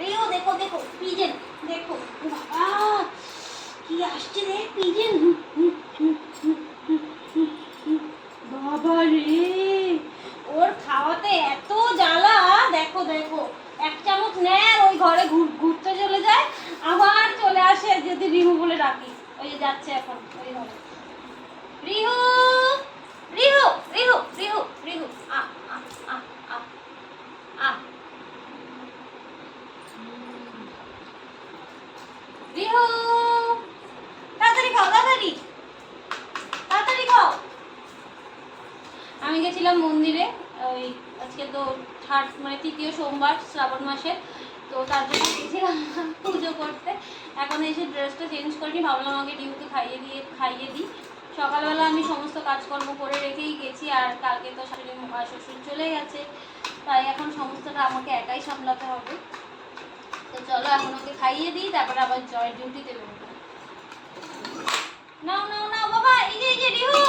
রিহু দেখো দেখো পিজেন দেখো। বাবা কি আসছে রে পিজেন। বাবা রে ওর খাওয়াতে এত জ্বালা। দেখো দেখো এক চামচ নেয় ওই ঘরে ঘুরতে চলে যায়, আবার চলে আসে যদি রিহু বলে ডাকি। ওই যে যাচ্ছে এখন ওই ঘরে। রিহু রিহু রিহু রিহু রিহু আ আ আ আ আ রিহু তাড়াতাড়ি খাও তাড়াতাড়ি তাড়াতাড়ি খাও। আমি গেছিলাম মন্দিরে, ওই আজকে তো থার্ড মানে তৃতীয় সোমবার শ্রাবণ মাসের, তো তার জন্য গেছিলাম পুজো করতে। এখন এসে ড্রেসটা চেঞ্জ করিনি, ভাবলাম আগে ডিউকে খাইয়ে দিই। সকালবেলা আমি সমস্ত কাজকর্ম করে রেখেই গেছি, আর কালকে তো শাশুড়ি শ্বশুর চলে গেছে, তাই এখন সমস্তটা আমাকে একাই সামলাতে হবে। তো চলো এখন ওকে খাইয়ে দিই, তারপরে আবার জয়ের ডিউটিতে বেরোবো। নাও নাও নাও বাবা, এই যে রিহু